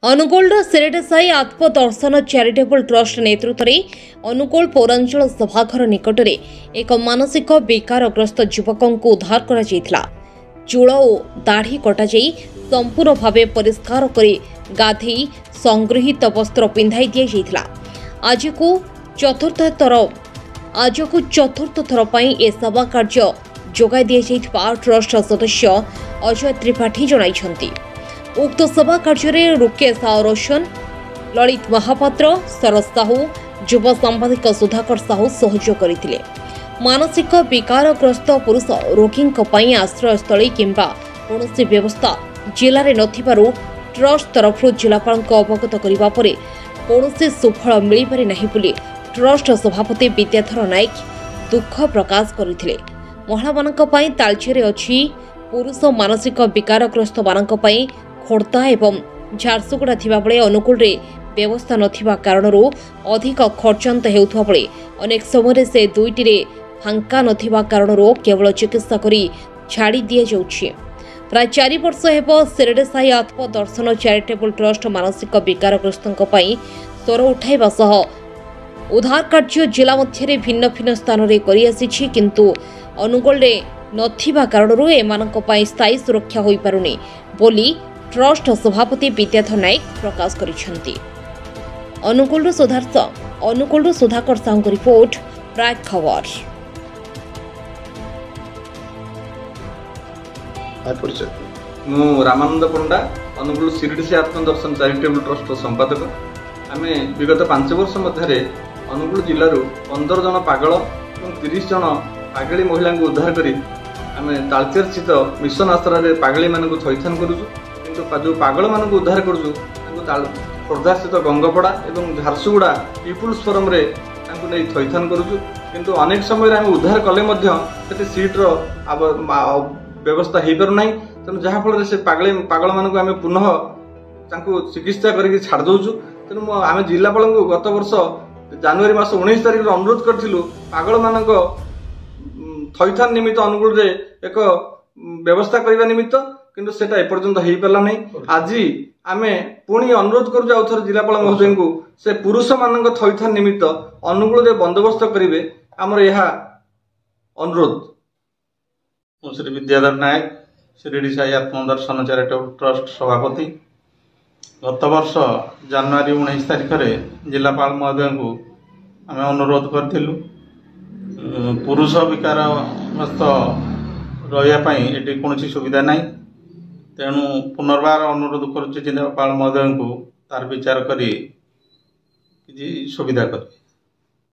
अनुगोल सिरेडेसाई आत्मदर्शन charitable trust नेतृत्व में अनुगोल पौरांचल सभाघर निकट में एक मानसिक बेकारग्रस्त युवक को उद्धार कर चूल और दाढ़ी कटाई संपूर्ण भाव परिष्कार कर गाधे संगृहित वस्त्र पिंधाई दि जाइथिला। आज को चतुर्थ थर पर ए सेवा कार्य जोगाई दि जाइथिबा ट्रस्ट सदस्य अजय त्रिपाठी जणाइछन्ति। उक्त सभा कार्य रुकेश रोशन, ललित महापात्र, शरद साहू, युव सांबादिक सुधाकर साहू सहयोग करथिले। मानसिक विकारग्रस्त पुरुष रोगी आश्रयस्थली किंबा कौनसी व्यवस्था जिले में नथिबारु ट्रस्ट तरफ जिलापाल अवगत करने पर कौनसी सुफल मिल पारि नहीं बोली ट्रस्ट सभापति विद्याधर नायक दुख प्रकाश करथिले। महिला मानक पई तालचेरे अछि पुरुष मानसिक विकारग्रस्त मानक पई खोर्धा एवं झारसुगुड़ा थिबा बेले अनुकूल रे व्यवस्था नथिबा कारणरू अधिक खर्चांत हेउथबा बेले अनेक समय से दुईटी रे फांका नथिबा कारणरू केवल चिकित्सा करी छाड़ी दिया जाउछि। प्राय 4 वर्ष हेबो सिरेडेसाई आत्मदर्शन चैरिटेबल ट्रस्ट मानसिक विकारग्रस्तों पई स्वर उठाइबा सह उद्धार कार्य जिला मध्य भिन्न भिन्न स्थान रे करि आसीछि, किंतु अनुगोल रे नथिबा कारणरू एमानक पई स्थायी सुरक्षा होई पारुनी बोली ट्रस्ट सभापति विद्याधर नायक प्रकाश करिसेंति। अनुगोल सुधाकर साहू को रिपोर्ट, प्राग खबर। मु रामानंद पंडा अनुगुल सिरडीसी आत्मदर्शन चैरिटेबल ट्रस्ट संपादक। आम विगत 5 वर्ष मध्य अनुगुल जिलूर 15 जन पागल और 30 जन पागली महिला को उद्धार करी आम तालचेर स्थित मिशन आश्रय पागली मान थैथान करुचु। किंतु जो पागल मान उद्धार करुचु खोर्धा स्थित गंगपड़ा और झारसुगुड़ा पीपुल्स फोरम रे नहीं थैथान करुचु। किंतु अनेक समय आम उद्धार कले सीट्र व्यवस्था हो पार ना, तेणु जहाँफल से पागल मानक आम पुनः चिकित्सा करके छाड़ दौचु। तेणु आम जिलापाल को गत वर्ष जनवरी मास 19 तारिख अनुरोध करूँ पागल मानक थैथान निमित्त अनुकूल रे एक व्यवस्था करने निमित्त, किंतु सेटा एपर्यंत हो पारा ना। आज आम पुणी अनुरोध करूँ जिलापाल महोदय को से पुरुष मान थैथान निमित्त अनुकूल रे बंदोबस्त करेंगे आमर यह अनुरोध। श्री विद्याधर नायक सिरडीसाई आत्मदर्शन चैरिटेबल ट्रस्ट सभापति। गत वर्ष जनवरी 19 तारिख में जिलापाल महोदय को आम अनुरोध करूँ पुरुष विकारग्रस्त रही कौन सुविधा ना, तेणु पुनर्बार अनुरोध करुच्चे जिलापाल महोदय को तार विचार करी सुविधा करें।